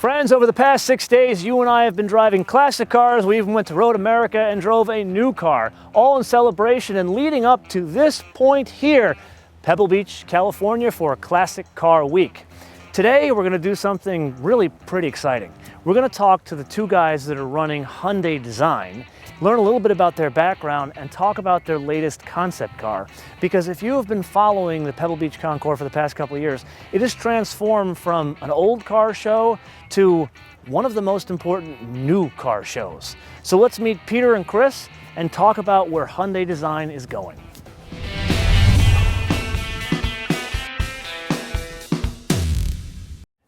Friends, over the past 6 days, you and I have been driving classic cars. We even went to Road America and drove a new car, all in celebration and leading up to this point here, Pebble Beach, California, for a Classic Car Week. Today, we're going to do something really pretty exciting. We're going to talk to the two guys that are running Hyundai Design, learn a little bit about their background, and talk about their latest concept car. Because if you have been following the Pebble Beach Concours for the past couple of years, it has transformed from an old car show to one of the most important new car shows. So let's meet Peter and Chris and talk about where Hyundai Design is going.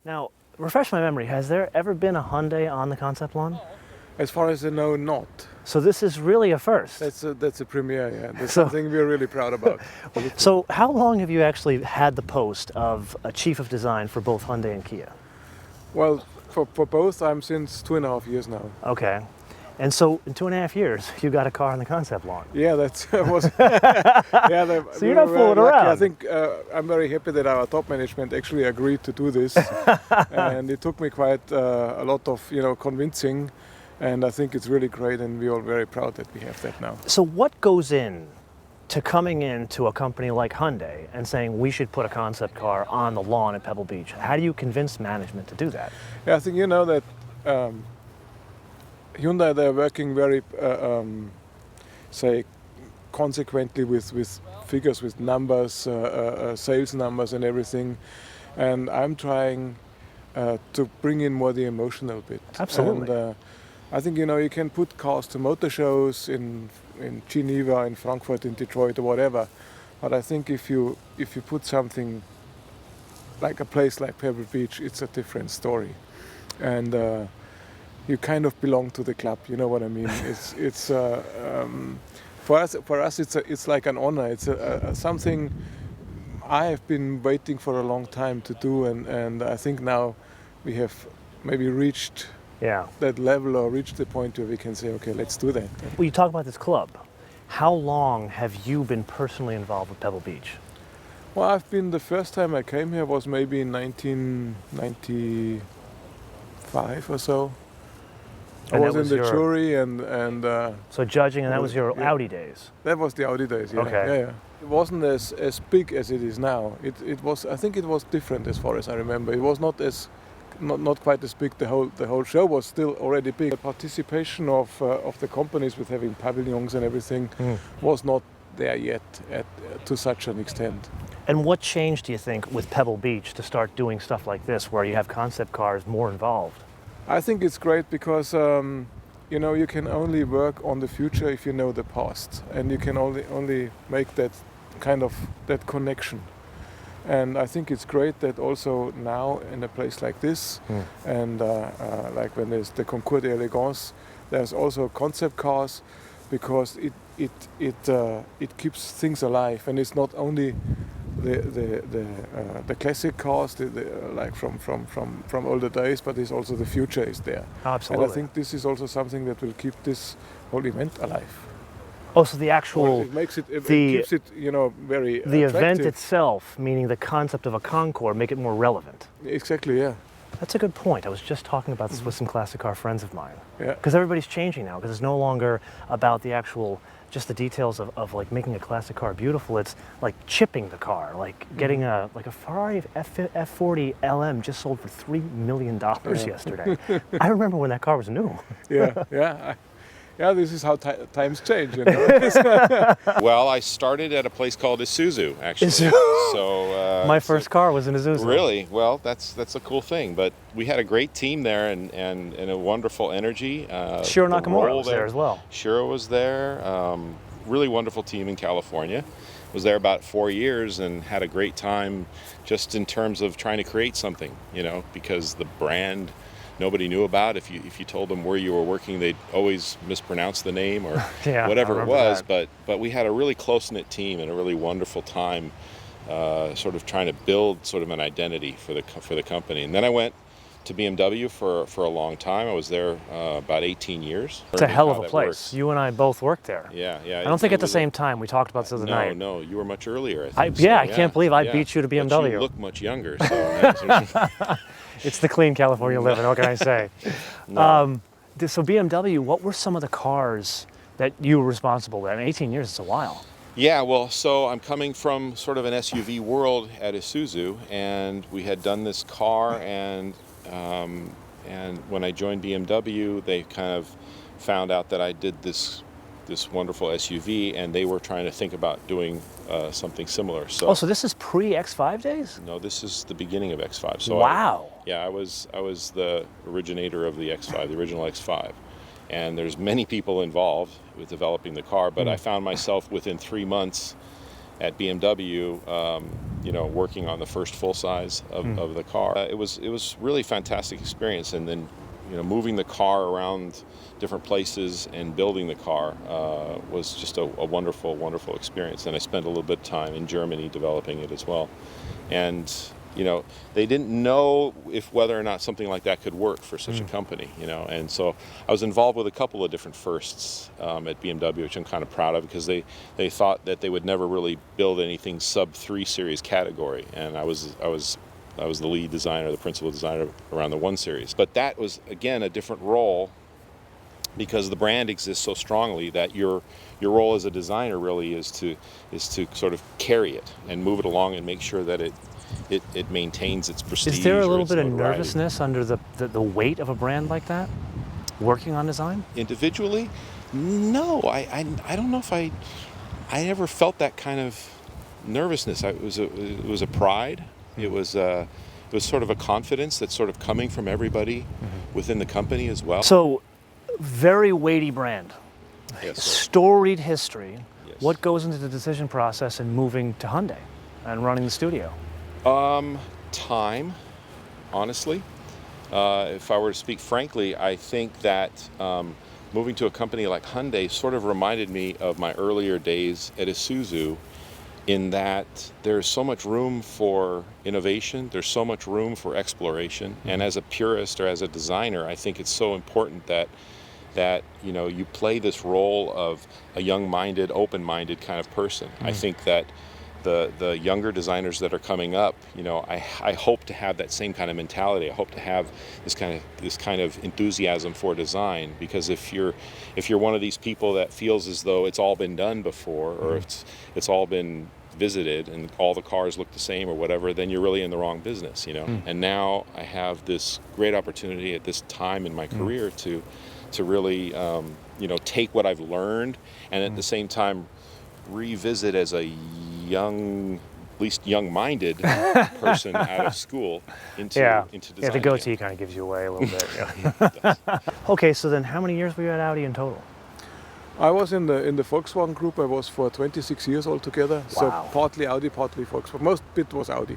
Now, refresh my memory, has there ever been a Hyundai on the concept lawn? As far as I know, not. So this is really a first. That's a premiere, yeah. That's something we're really proud about. So how long have you actually had the post of a Chief of Design for both Hyundai and Kia? Well, for both, I'm since 2.5 years now. Okay. And so in 2.5 years, you got a car on the concept lawn. Yeah, that was... yeah, so you're not fooling around. I think I'm very happy that our top management actually agreed to do this. And it took me quite a lot of, convincing. And I think it's really great, and we're all very proud that we have that now. So what goes in to coming into a company like Hyundai and saying we should put a concept car on the lawn at Pebble Beach? How do you convince management to do that? Yeah, I think you know that Hyundai, they're working very, consequently with figures, with numbers, sales numbers and everything. And I'm trying to bring in more the emotional bit. Absolutely. And, I think, you can put cars to motor shows in Geneva, in Frankfurt, in Detroit, or whatever. But I think if you put something like a place like Pebble Beach, it's a different story. And you kind of belong to the club, you know what I mean? It's for us it's like an honor. It's something I have been waiting for a long time to do, and I think now we have maybe reached that level, or reach the point where we can say, okay, let's do that. Well, you talk about this club. How long have you been personally involved with Pebble Beach? Well, the first time I came here was maybe in 1995 or so. I was in the jury and so judging, and that was your Audi days? That was the Audi days, yeah. Okay. Yeah. It wasn't as big as it is now. It was, I think it was different as far as I remember. It was not quite as big. The whole show was still already big. The participation of the companies with having pavilions and everything was not there yet to such an extent. And what changed, do you think, with Pebble Beach to start doing stuff like this, where you have concept cars more involved? I think it's great because you can only work on the future if you know the past, and you can only make that kind of that connection. And I think it's great that also now in a place like this, and like when there's the Concours d'Elegance, there's also concept cars, because it keeps things alive, and it's not only the classic cars, like from older days, but it's also the future is there. Absolutely. And I think this is also something that will keep this whole event alive. Oh, so the actual... It makes it keeps it, very The attractive. event itself, meaning the concept of a concours, make it more relevant. Exactly, yeah. That's a good point. I was just talking about this with some classic car friends of mine. Yeah. Because everybody's changing now, because it's no longer about the actual, just the details of like making a classic car beautiful. It's like chipping the car, like getting a Ferrari F40 LM just sold for $3 million yesterday. I remember when that car was new. Yeah. Yeah, this is how times change, Well, I started at a place called Isuzu, actually. So my first car was an Isuzu. Really? Well, that's a cool thing. But we had a great team there and a wonderful energy. Shiro Nakamura was there as well. Shiro was there. Really wonderful team in California. Was there about 4 years and had a great time, just in terms of trying to create something, because the brand nobody knew about. If you told them where you were working, they'd always mispronounce the name or whatever it was. But we had a really close-knit team and a really wonderful time, sort of trying to build sort of an identity for the company. And then I went to BMW for a long time. I was there about 18 years. It's a hell of a place. Works. You and I both worked there. Yeah. I don't think at the same time. We talked about this the other night. No, you were much earlier, I think. I can't believe I beat you to BMW. But you look much younger. So It's the clean California living, what can I say? No. So BMW, what were some of the cars that you were responsible with? I mean, 18 years is a while. Yeah, well, so I'm coming from sort of an SUV world at Isuzu, and we had done this car, and when I joined BMW, they kind of found out that I did this wonderful SUV, and they were trying to think about doing something similar. So, So this is pre-X5 days? no, this is the beginning of X5. So Wow. I was the originator of the X5, the original X5. And there's many people involved with developing the car, but I found myself within 3 months at BMW, working on the first full size of the car. It was really fantastic experience, and then moving the car around different places and building the car was just a wonderful, wonderful experience. And I spent a little bit of time in Germany developing it as well. And they didn't know whether or not something like that could work for such a company, and so I was involved with a couple of different firsts at BMW, which I'm kind of proud of, because they thought that they would never really build anything sub 3 series category, and I was the lead designer, the principal designer around the 1 series. But that was, again, a different role, because the brand exists so strongly that your role as a designer really is to sort of carry it and move it along and make sure that it maintains its prestige. Is there a little its bit of notoriety. nervousness under the weight of a brand like that, working on design? Individually? No, I don't know if I never felt that kind of nervousness. It was a pride. It was sort of a confidence that's sort of coming from everybody within the company as well. So, very weighty brand, Yes, sir. storied history. Yes. What goes into the decision process in moving to Hyundai and running the studio? Time, honestly. If I were to speak frankly, I think that moving to a company like Hyundai sort of reminded me of my earlier days at Isuzu, in that there's so much room for innovation, there's so much room for exploration, and as a purist or as a designer, I think it's so important that you play this role of a young-minded, open-minded kind of person. I think that the younger designers that are coming up, I hope to have that same kind of mentality. I hope to have this kind of enthusiasm for design, because if you're one of these people that feels as though it's all been done before, or it's all been visited and all the cars look the same or whatever, then you're really in the wrong business, And now I have this great opportunity at this time in my career to really take what I've learned, and at the same time revisit as a at least young-minded person out of school into design. Yeah, the goatee kind of gives you away a little bit. Yeah. Okay, so then how many years were you at Audi in total? I was in the Volkswagen group. I was for 26 years altogether. Wow. So partly Audi, partly Volkswagen. Most bit was Audi.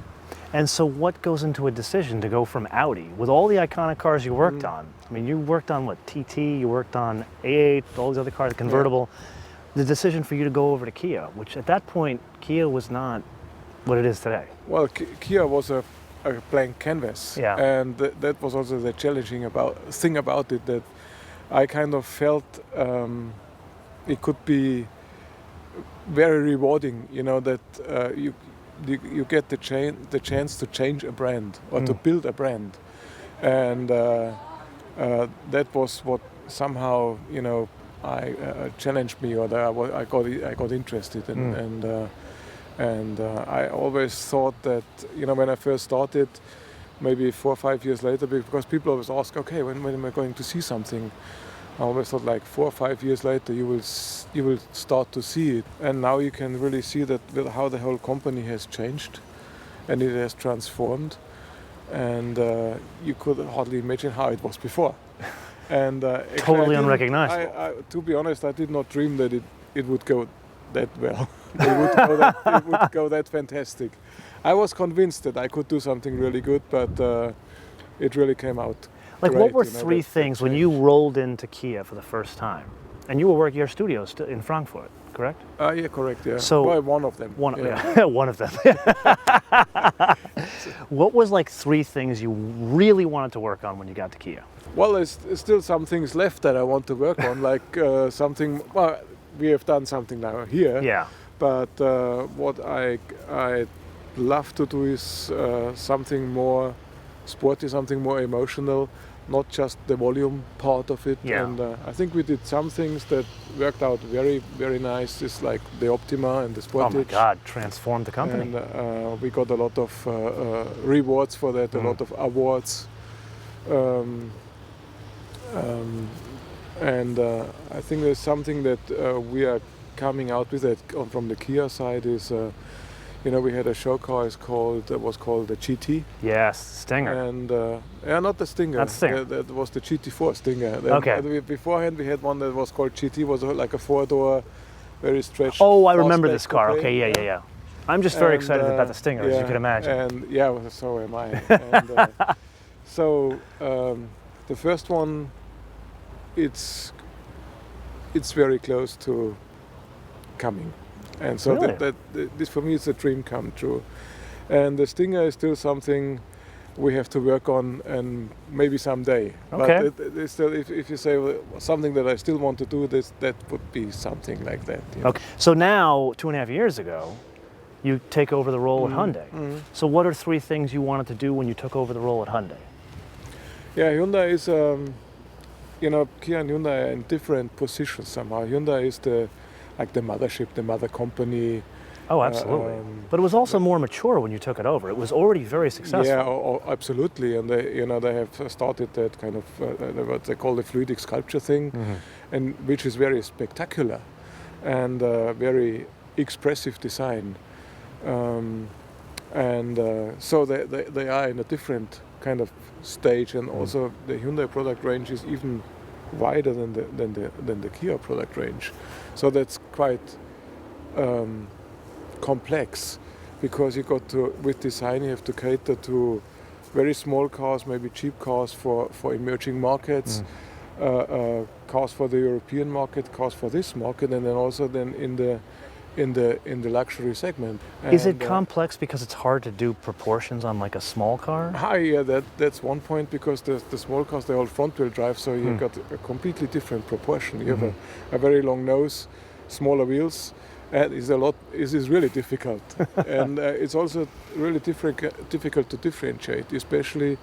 And so what goes into a decision to go from Audi, with all the iconic cars you worked on? I mean, you worked on, TT, you worked on A8, all these other cars, convertible. Yeah. The decision for you to go over to Kia, which at that point, Kia was not what it is today. Well, Kia was a blank canvas. Yeah. And that was also the challenging thing about it, that I kind of felt it could be very rewarding, that you get the chance to change a brand or to build a brand, and that was what somehow I challenged me, or that I got interested in, and I always thought that when I first started, maybe 4 or 5 years later, because people always ask, okay, when am I going to see something? I always thought like 4 or 5 years later you will start to see it, and now you can really see that how the whole company has changed, and it has transformed, and you could hardly imagine how it was before. And totally unrecognizable. To be honest, I did not dream that it would go that well. it would go that fantastic. I was convinced that I could do something really good, but it really came out. Like, great, what were 3 things when you rolled into Kia for the first time? And you were working your studio in Frankfurt, correct? Yeah, correct. Yeah. So well, one of them. One of them. What was like 3 things you really wanted to work on when you got to Kia? Well, there's still some things left that I want to work on, like something. Well, we have done something now here. Yeah. But what I love to do is something more sporty, something more emotional, not just the volume part of it. Yeah. And I think we did some things that worked out very, very nice. It's like the Optima and the Sportage. Oh my God, transformed the company. And we got a lot of rewards for that, a lot of awards. And I think there's something that we are coming out with that from the Kia side is, we had a show car that was called the GT. Yes, Stinger. And not the Stinger. Not Stinger. That was the GT4 Stinger. Okay. Beforehand we had one that was called GT, was like a 4-door, very stretched. Oh, I remember this fastback car. coupe. Okay, yeah. I'm just very excited about the Stinger, as you can imagine. And yeah, so am I. And, so the first one, it's very close to coming. And so Really? this for me is a dream come true. And the Stinger is still something we have to work on, and maybe someday. Okay. But it's still, if you say something that I still want to do, that would be something like that. Okay. So now, 2.5 years ago, you take over the role at Hyundai. So what are 3 things you wanted to do when you took over the role at Hyundai? Yeah, Hyundai is, Kia and Hyundai are in different positions somehow. Hyundai is the mothership, the mother company. Oh, absolutely. But it was also more mature when you took it over. It was already very successful. Yeah, absolutely. And they have started that kind of what they call the fluidic sculpture thing, and which is very spectacular and very expressive design. So they are in a different kind of stage, and also the Hyundai product range is even wider than the Kia product range. So that's quite complex, because with design you have to cater to very small cars, maybe cheap cars for emerging markets, cars for the European market, cars for this market, and then also in the luxury segment. Is it complex because it's hard to do proportions on like a small car? Yeah, that's one point, because the small cars, they're all front-wheel drive, so you've got a completely different proportion. You have a very long nose, smaller wheels, and it is really difficult. And it's also really difficult to differentiate, especially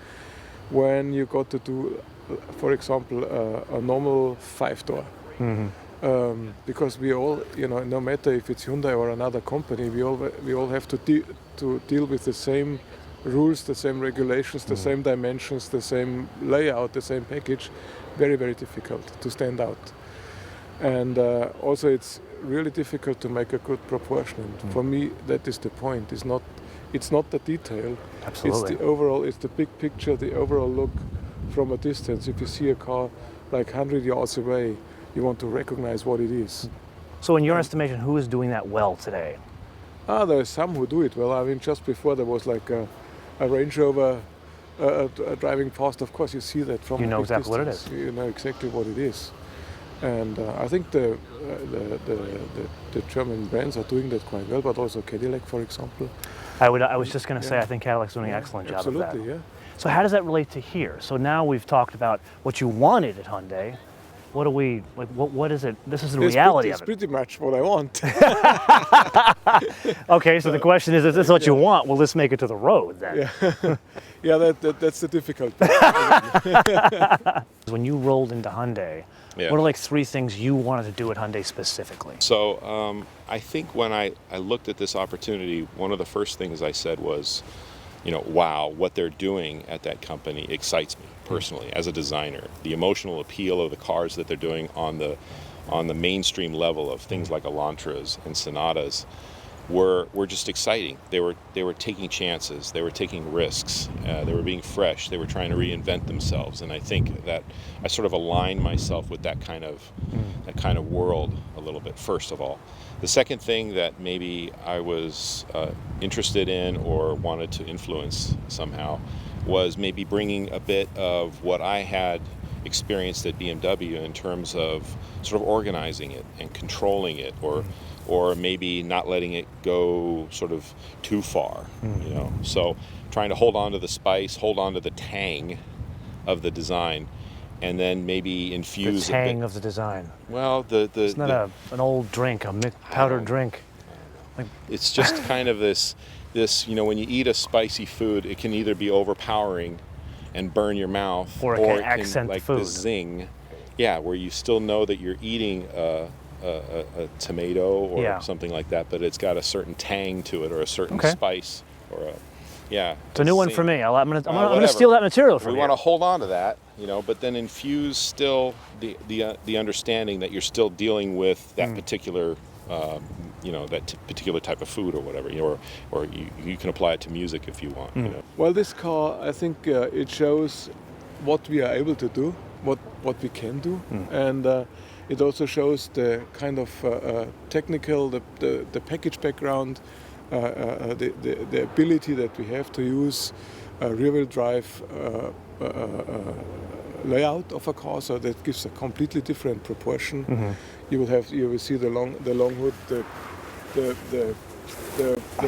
when you got to do, for example, a normal 5-door. Because we all, no matter if it's Hyundai or another company, we all have to deal with the same rules, the same regulations, the same dimensions, the same layout, the same package. Very, very difficult to stand out. And also it's really difficult to make a good proportion. And for me, that is the point. It's not the detail. Absolutely. It's the overall, it's the big picture, the overall look from a distance. If you see a car like 100 yards away, you want to recognize what it is. So in your estimation, who is doing that well today? There are some who do it well. I mean, just before there was like a Range Rover driving past. Of course, you see that from a big exactly what it distance. You know exactly what it is. And I think the German brands are doing that quite well, but also Cadillac, for example. I was just going to say, I think Cadillac's doing an excellent job of that. Absolutely, yeah. So how does that relate to here? So now we've talked about what you wanted at Hyundai. What do we, like, what is it? This is the reality of it. It's pretty much what I want. Okay, so the question is, if this is what you want, will this make it to the road then? Yeah, that's the difficult part. When you rolled into Hyundai, what are like 3 things you wanted to do at Hyundai specifically? So I think when I looked at this opportunity, one of the first things I said was, wow, what they're doing at that company excites me personally as a designer. The emotional appeal of the cars that they're doing on the mainstream level of things like Elantras and Sonatas were just exciting. They were taking chances, they were taking risks, they were being fresh, they were trying to reinvent themselves, and I think that I sort of aligned myself with that kind of world a little bit, first of all. The second thing that maybe I was interested in or wanted to influence somehow was maybe bringing a bit of what I had experienced at BMW in terms of sort of organizing it and controlling it, or maybe not letting it go sort of too far, So trying to hold on to the spice, hold on to the tang of the design, and then maybe infuse the tang of the design. Well, it's not an old drink, a powdered drink. It's just kind of this, when you eat a spicy food, it can either be overpowering and burn your mouth, or it can accent like the food. the zing, yeah, where you still know that you're eating a tomato or something like that, but it's got a certain tang to it or a certain spice or a It's a new one for me. I'm gonna steal that material from you. We want to hold on to that, you know, but then infuse still the understanding that you're still dealing with that particular, you know, that particular type of food or whatever, you know, or you can apply it to music if you want. You know. Well, this car, I think it shows what we are able to do, what we can do, and it also shows the kind of technical, the package background, the ability that we have to use rear-wheel drive layout of a car, so that gives a completely different proportion. You will see the long hood, the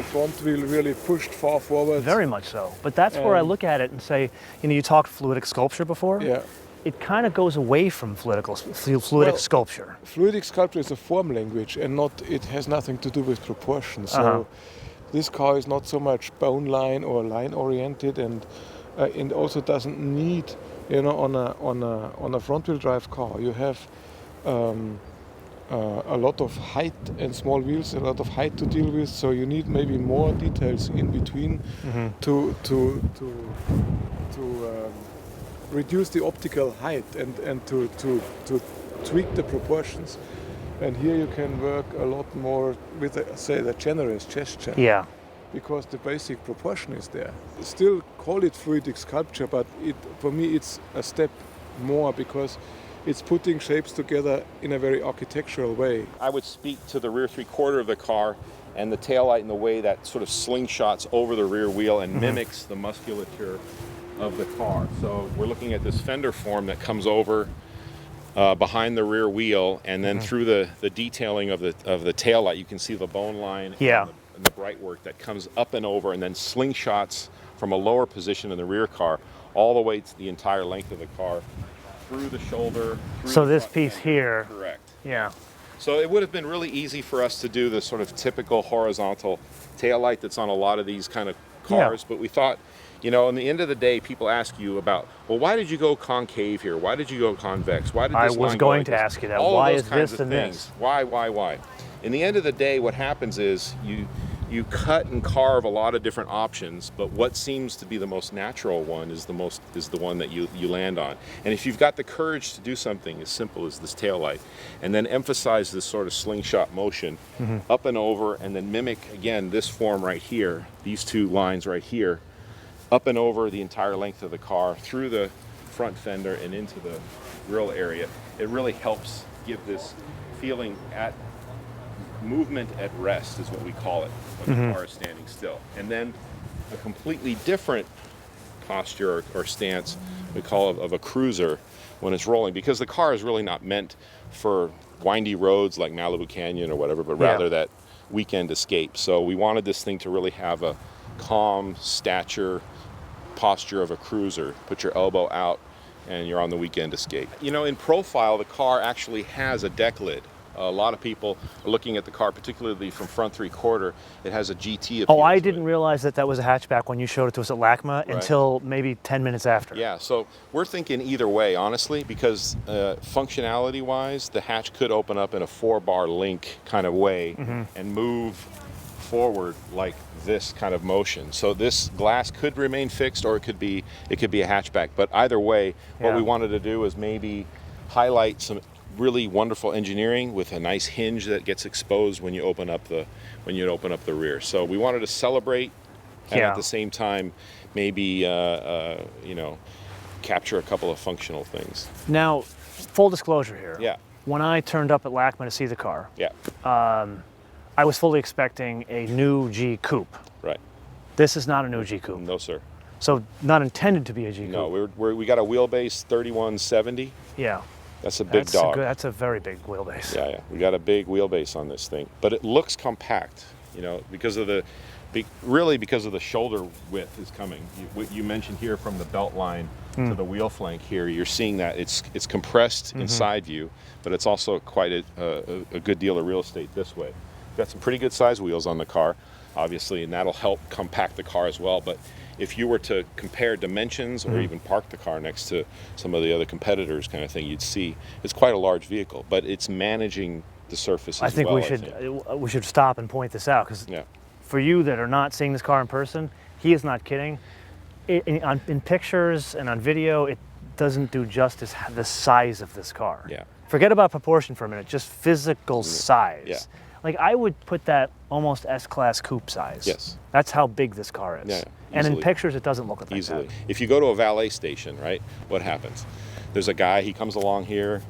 front wheel really pushed far forward. Very much so. But that's where I look at it and say, you know, you talked fluidic sculpture before. Yeah. It kind of goes away from fluidic sculpture. Fluidic sculpture is a form language, and it has nothing to do with proportion. So this car is not so much bone line or line oriented, and it also doesn't need, you know, on a front wheel drive car you have a lot of height and small wheels, a lot of height to deal with. So you need maybe more details in between to reduce the optical height and to tweak the proportions. And here you can work a lot more with, say, the generous gesture. Yeah. Because the basic proportion is there. Still call it fluidic sculpture, but for me it's a step more, because it's putting shapes together in a very architectural way. I would speak to the rear three-quarter of the car and the taillight in the way that sort of slingshots over the rear wheel and mimics the musculature of the car. So we're looking at this fender form that comes over behind the rear wheel, and then through the detailing of the taillight, you can see the bone line and the bright work that comes up and over, and then slingshots from a lower position in the rear car all the way to the entire length of the car, through the shoulder. So this piece here. Correct. Yeah. So it would have been really easy for us to do the sort of typical horizontal taillight that's on a lot of these kind of cars, but we thought, you know, in the end of the day, people ask you about, well, why did you go concave here? Why did you go convex? Why did this I was going to ask you that. Why is this and this? Why? In the end of the day, what happens is you cut and carve a lot of different options, but what seems to be the most natural one is the one that you land on. And if you've got the courage to do something as simple as this taillight, and then emphasize this sort of slingshot motion up and over, and then mimic again this form right here, these two lines right here, up and over the entire length of the car, through the front fender and into the grille area, it really helps give this feeling at movement at rest, is what we call it, when the car is standing still. And then a completely different posture or stance we call of a cruiser when it's rolling, because the car is really not meant for windy roads like Malibu Canyon or whatever, but rather that weekend escape. So we wanted this thing to really have a calm stature posture of a cruiser. Put your elbow out and you're on the weekend escape. You know, in profile, the car actually has a deck lid. A lot of people are looking at the car, particularly from front three-quarter. It has a GT appeal. Oh, I didn't realize that was a hatchback when you showed it to us at LACMA until maybe 10 minutes after. Yeah, so we're thinking either way, honestly, because functionality-wise, the hatch could open up in a 4-bar link kind of way and move forward like this kind of motion. So this glass could remain fixed, or it could be a hatchback. But either way, what we wanted to do is maybe highlight some really wonderful engineering with a nice hinge that gets exposed when you open up the rear. So we wanted to celebrate and at the same time maybe you know, capture a couple of functional things. Now, full disclosure here. Yeah. When I turned up at LACMA to see the car, I was fully expecting a new G Coupe. Right. This is not a new G Coupe. No, sir. So not intended to be a G Coupe. No, we got a wheelbase 3170. Yeah. That's a big dog. That's a very big wheelbase. Yeah. We got a big wheelbase on this thing, but it looks compact, you know, because of the shoulder width is coming. You mentioned here from the belt line to the wheel flank here, you're seeing that it's compressed in side view, but it's also quite a good deal of real estate this way. Got some pretty good size wheels on the car. obviously, and that'll help compact the car as well. But if you were to compare dimensions or even park the car next to some of the other competitors kind of thing, you'd see it's quite a large vehicle, but it's managing the surface as I think well. we should stop and point this out, because for you that are not seeing this car in person, he is not kidding. In pictures and on video, it doesn't do justice the size of this car. Yeah. Forget about proportion for a minute, just physical size. Yeah. Like, I would put that almost S-Class coupe size. Yes. That's how big this car is. Yeah, and in easily. pictures, it doesn't look like Easily. that. If you go to a valet station, right, what happens? There's a guy, he comes along here,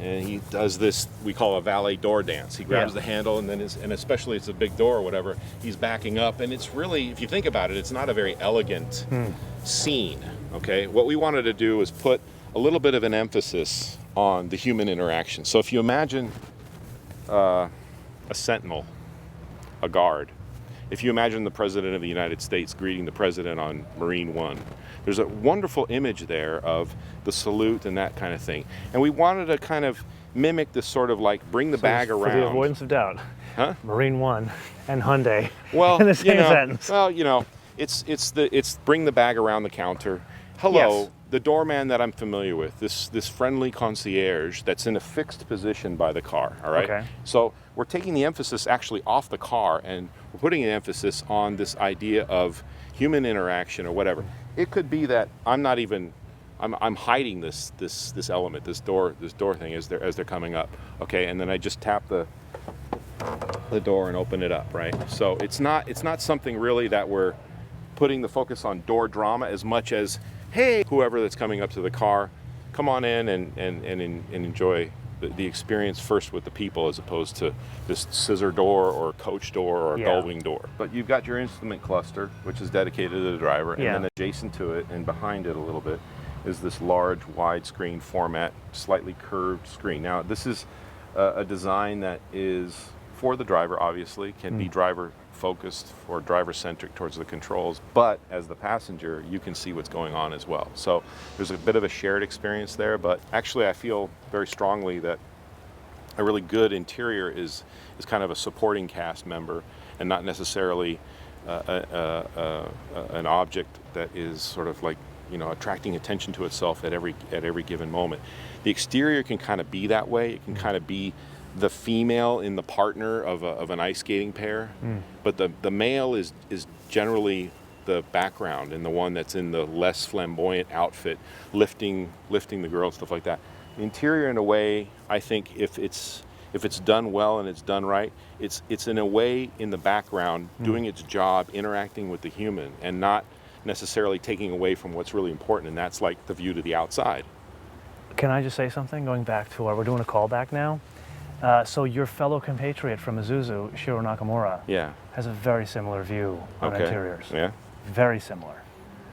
and he does this, we call a valet door dance. He grabs the handle, and then and especially it's a big door or whatever, he's backing up, and it's really, if you think about it, it's not a very elegant scene, okay? What we wanted to do is put a little bit of an emphasis on the human interaction. So if you imagine a sentinel, a guard, if you imagine the President of the United States greeting the President on Marine One, there's a wonderful image there of the salute and that kind of thing. And we wanted to kind of mimic this sort of like bring the bag around. For the avoidance of doubt, Marine One and Hyundai in the same sentence. Well, you know, it's bring the bag around the counter. Hello, the doorman that I'm familiar with, this friendly concierge that's in a fixed position by the car, all right? Okay. So we're taking the emphasis actually off the car, and we're putting an emphasis on this idea of human interaction or whatever. It could be that I'm hiding this element, this door thing as they're coming up, okay? And then I just tap the door and open it up, right? So it's not something really that we're putting the focus on door drama as much as, hey, whoever that's coming up to the car, come on in and enjoy the experience first with the people, as opposed to this scissor door or coach door or gull-wing door. But you've got your instrument cluster, which is dedicated to the driver, and then adjacent to it and behind it a little bit is this large widescreen format, slightly curved screen. Now, this is a design that is for the driver, obviously, can be driver focused or driver centric towards the controls, but as the passenger you can see what's going on as well. So there's a bit of a shared experience there, but actually I feel very strongly that a really good interior is kind of a supporting cast member and not necessarily an object that is sort of like, you know, attracting attention to itself at every given moment. The exterior can kind of be that way. It can kind of be the female in the partner of an ice skating pair, but the male is generally the background and the one that's in the less flamboyant outfit, lifting the girl, stuff like that. The interior, in a way, I think if it's done well and it's done right, it's in a way in the background doing its job, interacting with the human, and not necessarily taking away from what's really important, and that's like the view to the outside. Can I just say something? Going back to we're doing a callback now. So your fellow compatriot from Isuzu, Shiro Nakamura, has a very similar view on interiors. Yeah. Very similar.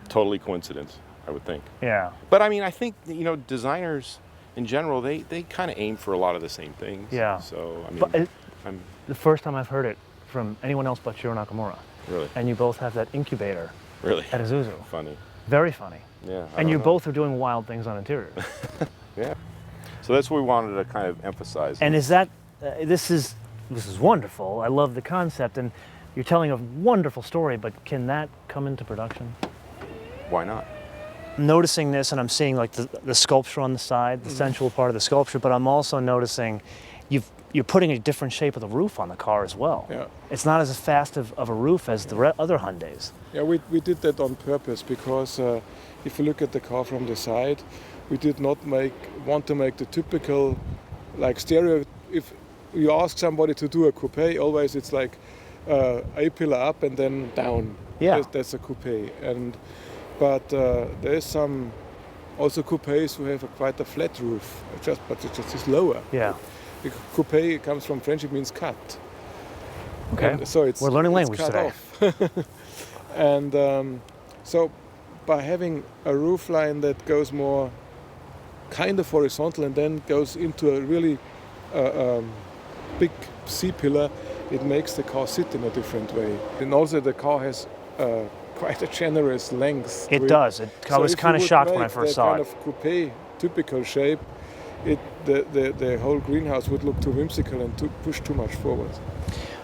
Totally coincidence, I would think. Yeah. But I mean, I think, you know, designers in general, they kind of aim for a lot of the same things. Yeah. So, I mean, but the first time I've heard it from anyone else but Shiro Nakamura. Really? And you both have that incubator. Really? At Isuzu. Funny. Very funny. Yeah. And you both are doing wild things on interiors. Yeah. So that's what we wanted to kind of emphasize. And is that, this is wonderful. I love the concept, and you're telling a wonderful story, but can that come into production? Why not? I'm noticing this, and I'm seeing like the sculpture on the side, the sensual part of the sculpture, but I'm also noticing you're putting a different shape of the roof on the car as well. Yeah. It's not as fast of a roof as the other Hyundais. Yeah, we did that on purpose because if you look at the car from the side, we did not want to make the typical like stereo. If you ask somebody to do a coupe, always it's like a pillar up and then down. Yeah. That's a coupe. But there is some also coupes who have quite a flat roof, but it just is lower. Yeah. The coupe comes from French, it means cut. Okay. And so we're learning language today. And so by having a roof line that goes more kind of horizontal and then goes into a really big C-pillar, it makes the car sit in a different way. And also the car has quite a generous length. It does. I was kind of shocked when I first saw it. Kind of coupe typical shape, the whole greenhouse would look too whimsical and push too much forward.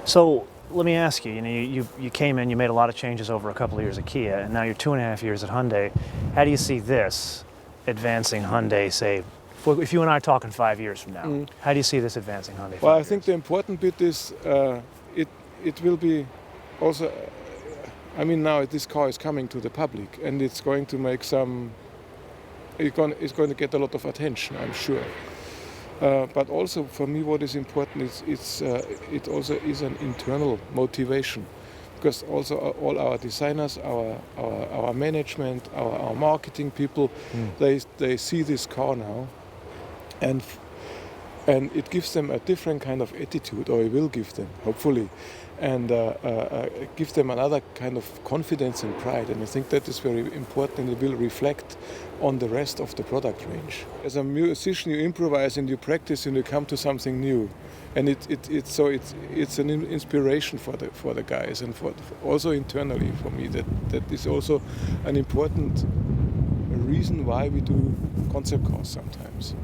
So let me ask you, you came in, you made a lot of changes over a couple of years at Kia, and now you're 2.5 years at Hyundai. How do you see this advancing Hyundai, say, if you and I are talking 5 years from now? How do you see this advancing Hyundai? Well, I think the important bit is it will be also, I mean, now this car is coming to the public, and it's going to make it's going to get a lot of attention, I'm sure. But also for me, what is important is it also is an internal motivation, because also all our designers, our management, our marketing people, they see this car now, and it gives them a different kind of attitude, or it will give them, hopefully, and give them another kind of confidence and pride. And I think that is very important, and it will reflect on the rest of the product range. As a musician, you improvise and you practice and you come to something new, and it's an inspiration for the guys, and also internally for me. That is also an important reason why we do concept cars sometimes.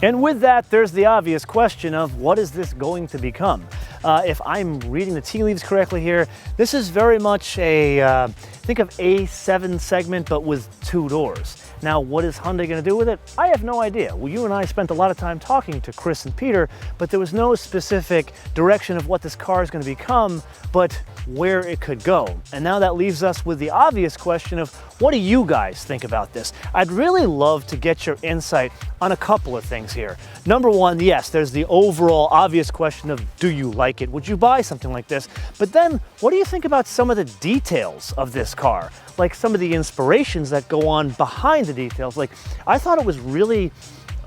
And with that, there's the obvious question of what is this going to become? If I'm reading the tea leaves correctly here, this is very much think of A7 segment, but with 2 doors. Now, what is Hyundai going to do with it? I have no idea. Well, you and I spent a lot of time talking to Chris and Peter, but there was no specific direction of what this car is going to become, but where it could go. And now that leaves us with the obvious question of, what do you guys think about this? I'd really love to get your insight on a couple of things here. Number one, yes, there's the overall obvious question of, do you like it? Would you buy something like this? But then, what do you think about some of the details of this car? Like some of the inspirations that go on behind the details. Like, I thought it was really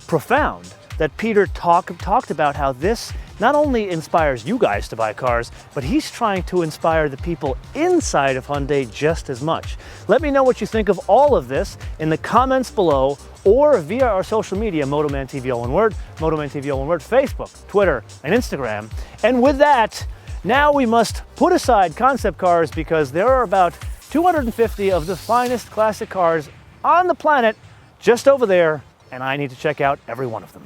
profound that Peter talked about how this not only inspires you guys to buy cars, but he's trying to inspire the people inside of Hyundai just as much. Let me know what you think of all of this in the comments below, or via our social media, MotoManTV all one word, MotoManTV all one word, Facebook, Twitter, and Instagram. And with that, now we must put aside concept cars, because there are about 250 of the finest classic cars on the planet just over there, and I need to check out every one of them.